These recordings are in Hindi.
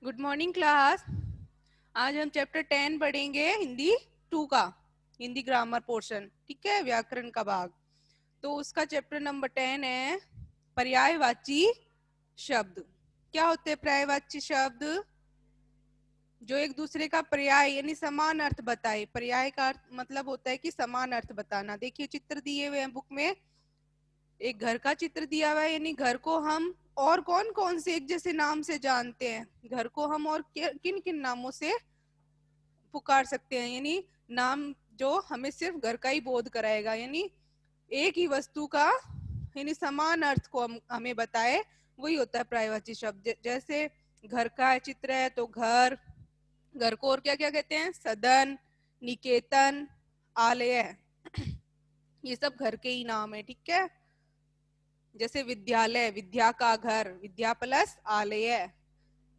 Good morning class. आज हम चैप्टर 10 पढ़ेंगे, हिंदी 2 का, हिंदी ग्रामर पोर्शन। ठीक है, व्याकरण का भाग। तो उसका चैप्टर नंबर 10 है पर्यायवाची शब्द। क्या होते हैं पर्यायवाची शब्द? जो एक दूसरे का पर्याय यानी समान अर्थ बताए। पर्याय का अर्थ मतलब होता है कि समान अर्थ बताना। देखिए चित्र दिए हुए हैं बुक में। एक घर का चित्र दिया हुआ है, यानी घर को हम और कौन कौन से एक जैसे नाम से जानते हैं। घर को हम और किन किन नामों से पुकार सकते हैं, यानी नाम जो हमें सिर्फ घर का ही बोध कराएगा, यानी एक ही वस्तु का यानी समान अर्थ को हमें बताए, वही होता है पर्यायवाची शब्द। जैसे घर का चित्र है तो घर, घर को और क्या क्या कहते हैं? सदन, निकेतन, आलय, ये सब घर के ही नाम है। ठीक है। जैसे विद्यालय, विद्या का घर, विद्या प्लस आलय,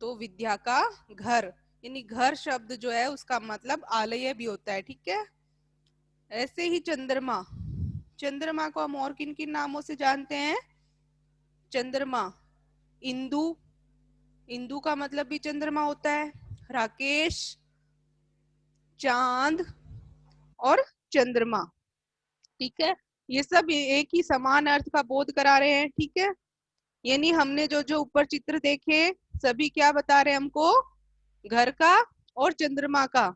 तो विद्या का घर, यानी घर शब्द जो है उसका मतलब आलय भी होता है। ठीक है। ऐसे ही चंद्रमा, चंद्रमा को हम और किन किन नामों से जानते हैं? चंद्रमा, इंदु, इंदु का मतलब भी चंद्रमा होता है। राकेश, चांद और चंद्रमा। ठीक है। ये सब एक ही समान अर्थ का बोध करा रहे हैं। ठीक है। यानी हमने जो जो ऊपर चित्र देखे सभी क्या बता रहे हैं हमको? घर का और चंद्रमा का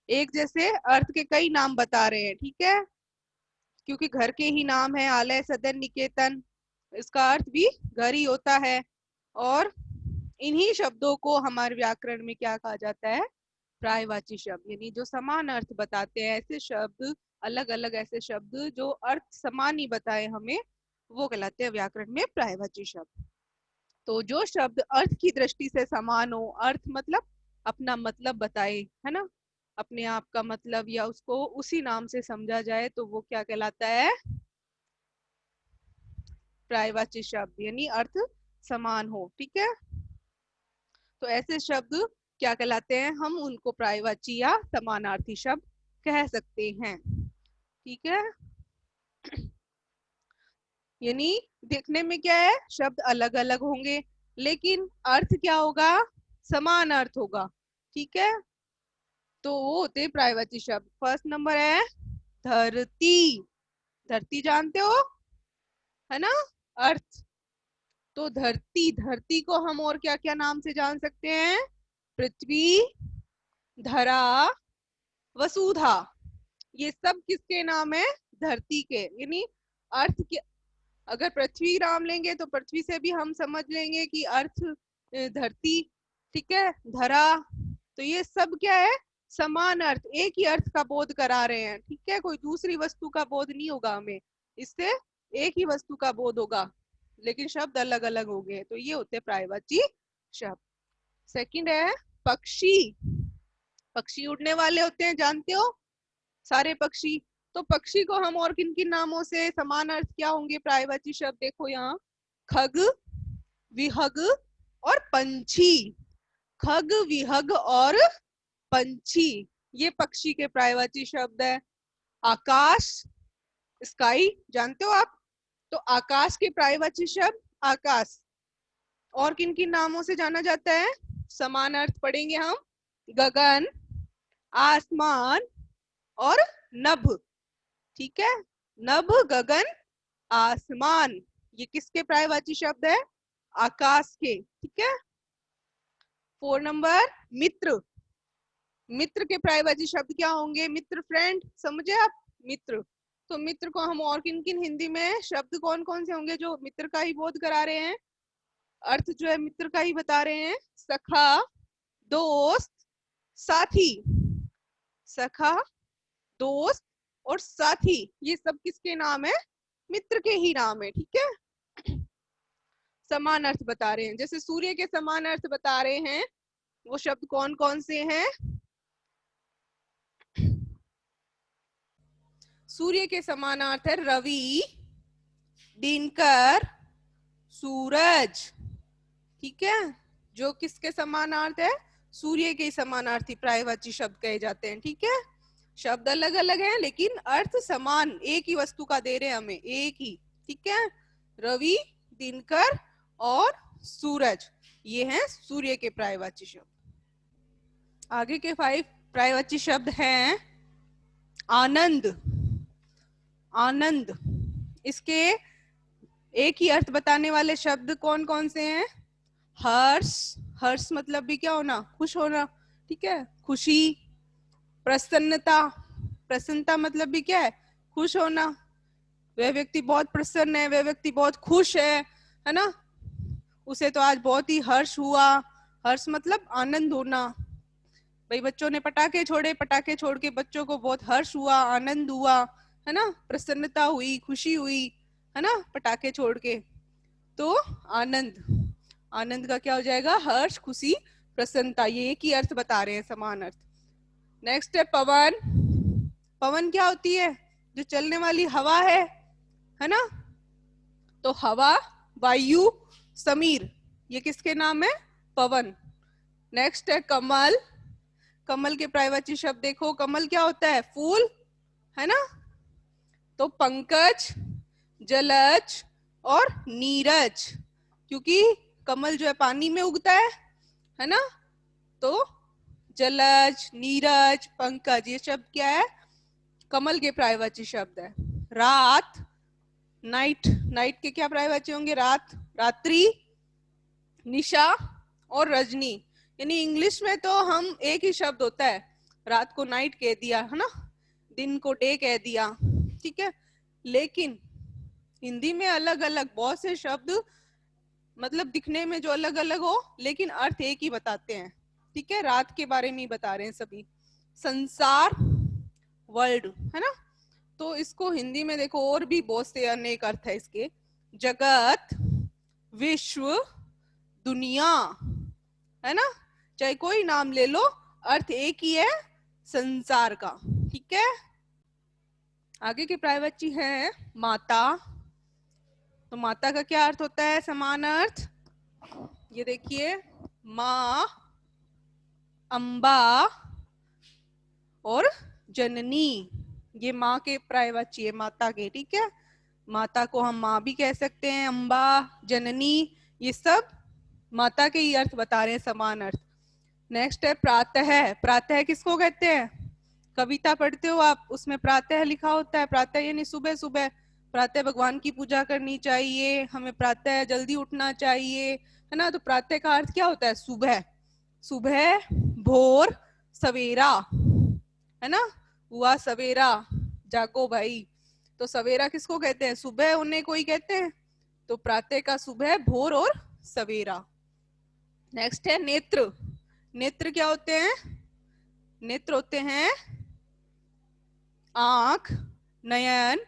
एक जैसे अर्थ के कई नाम बता रहे हैं। ठीक है। क्योंकि घर के ही नाम है आलय, सदन, निकेतन, इसका अर्थ भी घर ही होता है। और इन्हीं शब्दों को हमारे व्याकरण में क्या कहा जाता है? पर्यायवाची शब्द, यानी जो समान अर्थ बताते हैं। ऐसे शब्द, अलग अलग ऐसे शब्द जो अर्थ समान ही बताए हमें, वो कहलाते हैं व्याकरण में पर्यायवाची शब्द। तो जो शब्द अर्थ की दृष्टि से समान हो, अर्थ मतलब अपना मतलब बताए, है ना, अपने आप का मतलब, या उसको उसी नाम से समझा जाए, तो वो क्या कहलाता है? पर्यायवाची शब्द, यानी अर्थ समान हो। ठीक है। तो ऐसे शब्द क्या कहलाते हैं? हम उनको पर्यायवाची या समानार्थी शब्द कह सकते हैं। ठीक है। यानी देखने में क्या है, शब्द अलग अलग होंगे लेकिन अर्थ क्या होगा? समान अर्थ होगा। ठीक है। तो वो होते हैं पर्यायवाची शब्द। फर्स्ट नंबर है धरती। धरती जानते हो, है ना? अर्थ। तो धरती, धरती को हम और क्या क्या नाम से जान सकते हैं? पृथ्वी, धरा, वसुधा, ये सब किसके नाम है? धरती के। यानी अर्थ के, अगर पृथ्वी नाम लेंगे तो पृथ्वी से भी हम समझ लेंगे कि अर्थ धरती। ठीक है। धरा, तो ये सब क्या है? समान अर्थ, एक ही अर्थ का बोध करा रहे हैं। ठीक है। कोई दूसरी वस्तु का बोध नहीं होगा हमें, इससे एक ही वस्तु का बोध होगा लेकिन शब्द अलग अलग हो गए। तो ये होते हैं पर्यायवाची शब्द। सेकंड है पक्षी। पक्षी उड़ने वाले होते हैं, जानते हो सारे पक्षी। तो पक्षी को हम और किन किन नामों से, समान अर्थ क्या होंगे पर्यायवाची शब्द? देखो यहाँ, खग, विहग और पंछी। खग, विहग और पंछी, ये पक्षी के पर्यायवाची शब्द है। आकाश, स्काई, जानते हो आप? तो आकाश के पर्यायवाची शब्द आकाश। और किन किन नामों से जाना जाता है? समान अर्थ पढ़ेंगे हम, गगन, आसमान और नभ। ठीक है। नभ, गगन, आसमान, ये किसके पर्यायवाची शब्द है? आकाश के। ठीक है। 4 नंबर मित्र। मित्र के पर्यायवाची शब्द क्या होंगे? मित्र, फ्रेंड, समझे आप? मित्र। तो मित्र को हम और किन किन हिंदी में शब्द कौन कौन से होंगे जो मित्र का ही बोध करा रहे हैं, अर्थ जो है मित्र का ही बता रहे हैं? सखा, दोस्त, साथी। सखा, दोस्त और साथी, ये सब किसके नाम है? मित्र के ही नाम है। ठीक है। समान अर्थ बता रहे हैं, जैसे सूर्य के समान अर्थ बता रहे हैं, वो शब्द कौन कौन से हैं? सूर्य के समानार्थ है रवि, दिनकर, सूरज। ठीक है। जो किसके समानार्थ है? सूर्य के समानार्थी पर्यायवाची शब्द कहे जाते हैं। ठीक है। शब्द अलग अलग हैं लेकिन अर्थ समान, एक ही वस्तु का दे रहे हैं हमें, एक ही। ठीक है। रवि, दिनकर और सूरज। ये हैं सूर्य के पर्यायवाची शब्द। आगे के 5 पर्यायवाची शब्द हैं आनंद। आनंद, इसके एक ही अर्थ बताने वाले शब्द कौन कौन से हैं? हर्ष, हर्ष मतलब भी क्या होना? खुश होना, ठीक है, खुशी। प्रसन्नता, प्रसन्नता मतलब भी क्या है? खुश होना। वह व्यक्ति बहुत प्रसन्न है, वह व्यक्ति बहुत खुश है ना, उसे तो आज बहुत ही हर्ष हुआ। हर्ष मतलब आनंद होना। भाई बच्चों ने पटाखे छोड़े, पटाखे छोड़ के बच्चों को बहुत हर्ष हुआ, आनंद हुआ, है ना, प्रसन्नता हुई, खुशी हुई, है ना, पटाखे छोड़ के। तो आनंद, आनंद का क्या हो जाएगा? हर्ष, खुशी, प्रसन्नता। ये एक ही अर्थ बता रहे हैं, समान अर्थ। नेक्स्ट है पवन। पवन क्या होती है? जो चलने वाली हवा है ना। तो हवा, वायु, समीर, ये किसके नाम है? पवन। नेक्स्ट है कमल। कमल के पर्यायवाची शब्द देखो। कमल क्या होता है? फूल, है ना। तो पंकज, जलज और नीरज, क्योंकि कमल जो है पानी में उगता है ना। तो जलज, नीरज, पंकज, ये शब्द क्या है? कमल के पर्यायवाची शब्द है। रात, नाइट, नाइट के क्या पर्यायवाची होंगे? रात, रात्रि, निशा और रजनी। यानी इंग्लिश में तो हम एक ही शब्द होता है, रात को नाइट कह दिया, है ना, दिन को डे कह दिया, ठीक है। लेकिन हिंदी में अलग अलग बहुत से शब्द, मतलब दिखने में जो अलग अलग हो, लेकिन अर्थ एक ही बताते हैं, ठीक है। रात के बारे में ही बता रहे हैं सभी। संसार, वर्ल्ड, है ना। तो इसको हिंदी में देखो और भी बहुत से अनेक अर्थ है इसके। जगत, विश्व, दुनिया, है ना, चाहे कोई नाम ले लो, अर्थ एक ही है, संसार का, ठीक है। आगे के पर्यायवाची है माता। तो माता का क्या अर्थ होता है? समान अर्थ। ये देखिए, माँ, अम्बा और जननी, ये माँ के पर्यायवाची है, माता के, ठीक है। माता को हम माँ भी कह सकते हैं, अम्बा, जननी, ये सब माता के ही अर्थ बता रहे हैं, समान अर्थ। नेक्स्ट है प्रातः। प्रातः किसको कहते हैं? कविता पढ़ते हो आप, उसमें प्रातः लिखा होता है। प्रातः यानी सुबह सुबह, प्रातः भगवान की पूजा करनी चाहिए, हमें प्रातः जल्दी उठना चाहिए, है ना। तो प्रातः का अर्थ क्या होता है? सुबह, सुबह, भोर, सवेरा, है ना, हुआ सवेरा, जागो भाई। तो सवेरा किसको कहते हैं? सुबह उन्हें कोई कहते हैं। तो प्रातः का सुबह, भोर और सवेरा। नेक्स्ट है नेत्र। नेत्र क्या होते हैं? नेत्र होते हैं आंख, नयन,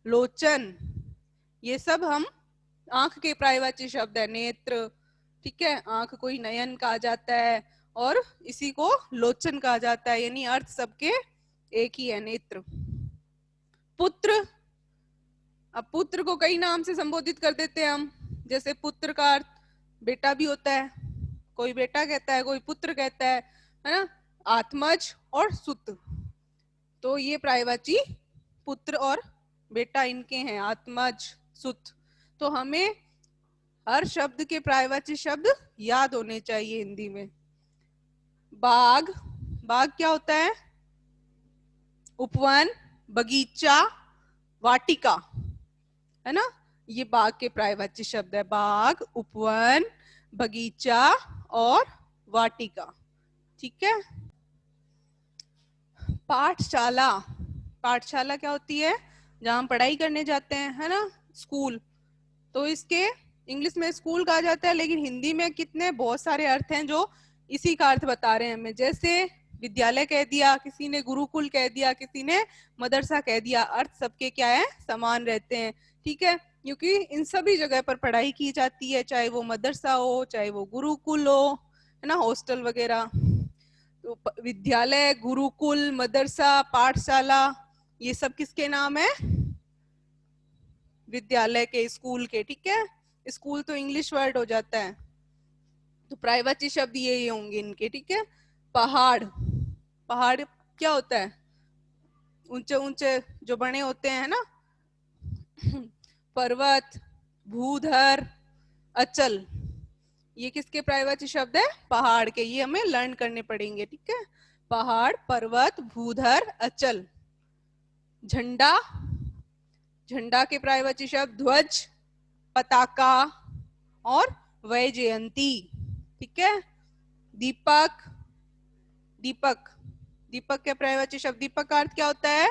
लोचन, ये सब हम आंख के पर्यायवाची शब्द है, नेत्र, ठीक है। आंख को ही नयन कहा जाता है और इसी को लोचन कहा जाता है, यानी अर्थ सबके एक ही है, नेत्र। पुत्र, अब पुत्र को कई नाम से संबोधित कर देते हैं हम, जैसे पुत्र का अर्थ बेटा भी होता है, कोई बेटा कहता है, कोई पुत्र कहता है ना। आत्मज और सुत, तो ये पर्यायवाची पुत्र और बेटा इनके हैं, आत्मज, सुत। तो हमें हर शब्द के पर्यायवाची शब्द याद होने चाहिए हिंदी में। बाग, बाग क्या होता है? उपवन, बगीचा, वाटिका, है ना। ये बाग के पर्यायवाची शब्द है, बाग, उपवन, बगीचा और वाटिका, ठीक है। पाठशाला, पाठशाला क्या होती है? जहाँ हम पढ़ाई करने जाते हैं, है ना, स्कूल। तो इसके इंग्लिश में स्कूल कहा जाता है, लेकिन हिंदी में कितने बहुत सारे अर्थ हैं जो इसी का अर्थ बता रहे हैं हमें। जैसे विद्यालय कह दिया, किसी ने गुरुकुल कह दिया, किसी ने मदरसा कह दिया, अर्थ सबके क्या है? समान रहते हैं, ठीक है। क्योंकि इन सभी जगह पर पढ़ाई की जाती है, चाहे वो मदरसा हो, चाहे वो गुरुकुल हो, है ना, हॉस्टल वगैरह। तो विद्यालय, गुरुकुल, मदरसा, पाठशाला, ये सब किसके नाम है? विद्यालय के, स्कूल के, ठीक है। स्कूल तो इंग्लिश वर्ड हो जाता है, तो पर्यायवाची शब्द ये होंगे इनके, ठीक है। पहाड़, पहाड़ क्या होता है? ऊंचे ऊंचे जो बने होते हैं ना, पर्वत, भूधर, अचल, ये किसके पर्यायवाची शब्द है? पहाड़ के। ये हमें लर्न करने पड़ेंगे, ठीक है। पहाड़, पर्वत, भूधर, अचल। झंडा, झंडा के पर्यायवाची शब्द ध्वज, पताका और वैजयंती, ठीक है। दीपक, दीपक, दीपक के पर्यायवाची शब्द, दीपक का अर्थ क्या होता है?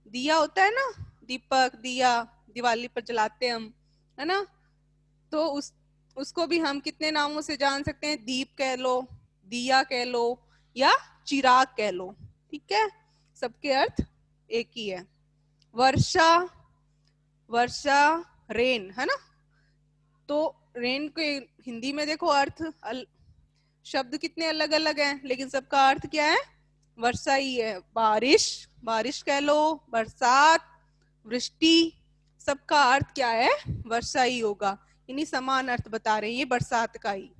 दिया होता है ना, दीपक, दिया दिवाली पर जलाते हम, है ना। तो उसको भी हम कितने नामों से जान सकते हैं? दीप कह लो, दिया कह लो या चिराग कह लो, ठीक है। सबके अर्थ एक ही है। वर्षा, वर्षा रेन, है ना। तो रेन के हिंदी में देखो अर्थ शब्द कितने अलग अलग हैं, लेकिन सबका अर्थ क्या है? वर्षा ही है। बारिश, बारिश कह लो, बरसात, वृष्टि, सबका अर्थ क्या है? वर्षा ही होगा। इन्हीं समान अर्थ बता रहे हैं ये बरसात का ही।